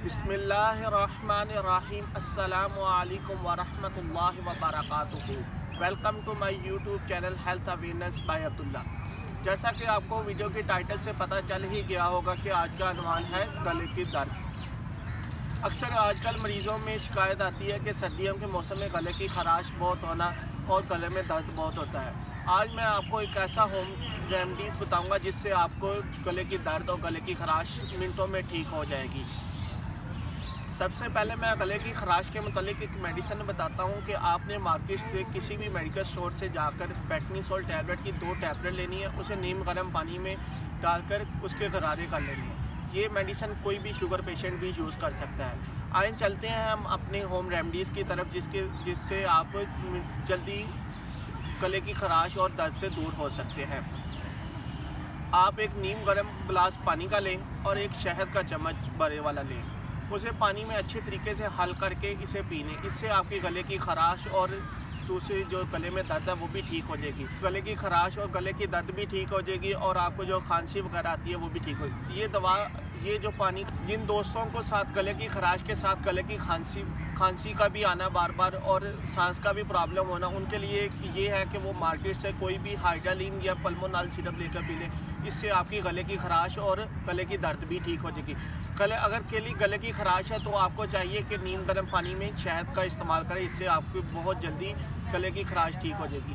बिस्मिल्लाहिर्रहमानिर्रहीम। अस्सलामु अलैकुम वरहमतुल्लाहि वबरकातुहू। Welcome to my YouTube channel health awareness by Abdullah. जैसा कि आपको वीडियो के टाइटल से पता चल ही गया होगा कि आज का अनवान है गले की दर्द। अक्सर आजकल मरीज़ों में शिकायत आती है कि सर्दियों के मौसम में गले की खराश बहुत होना और गले में दर्द बहुत होता है। आज मैं आपको एक ऐसा होम रेमडीज़ बताऊंगा जिससे आपको गले की दर्द और गले की खराश मिनटों में ठीक हो जाएगी। सबसे पहले मैं गले की खराश के मतलब एक मेडिसिन बताता हूँ कि आपने मार्केट से किसी भी मेडिकल स्टोर से जाकर बेटनीसोल टैबलेट की 2 टैबलेट लेनी है, उसे नीम गर्म पानी में डालकर उसके गरारे कर लेनी है। ये मेडिसिन कोई भी शुगर पेशेंट भी यूज़ कर सकता है। आइए चलते हैं हम अपने होम रेमडीज़ की तरफ जिससे आप जल्दी गले की खराश और दर्द से दूर हो सकते हैं। आप एक नीम गर्म गिलास पानी का लें और एक शहद का चम्मच बड़े वाला लें। उसे पानी में अच्छे तरीके से हल करके इसे पी लें। इससे आपके गले की खराश और दूसरी जो गले में दर्द है वो भी ठीक हो जाएगी। गले की खराश और गले की दर्द भी ठीक हो जाएगी और आपको जो खांसी वगैरह आती है वो भी ठीक हो। ये जो पानी जिन दोस्तों को साथ गले की खराश के साथ गले की खांसी का भी आना बार बार और सांस का भी प्रॉब्लम होना, उनके लिए ये है कि वो मार्केट से कोई भी हाइड्रालिन या पल्मोनल सिरप लेकर पी लें। इससे आपकी गले की खराश और गले की दर्द भी ठीक हो जाएगी। अगर गले की खराश है तो आपको चाहिए कि नीम गर्म पानी में शहद का इस्तेमाल करें। इससे आपकी बहुत जल्दी गले की खराश ठीक हो जाएगी।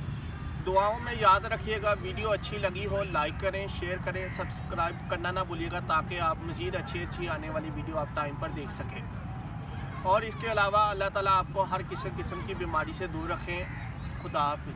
दुआओं में याद रखिएगा। वीडियो अच्छी लगी हो लाइक करें, शेयर करें, सब्सक्राइब करना ना भूलिएगा ताकि आप मज़ीद अच्छी आने वाली वीडियो आप टाइम पर देख सकें। और इसके अलावा अल्लाह ताला आपको हर किस्म की बीमारी से दूर रखें। खुदा हाफिज़।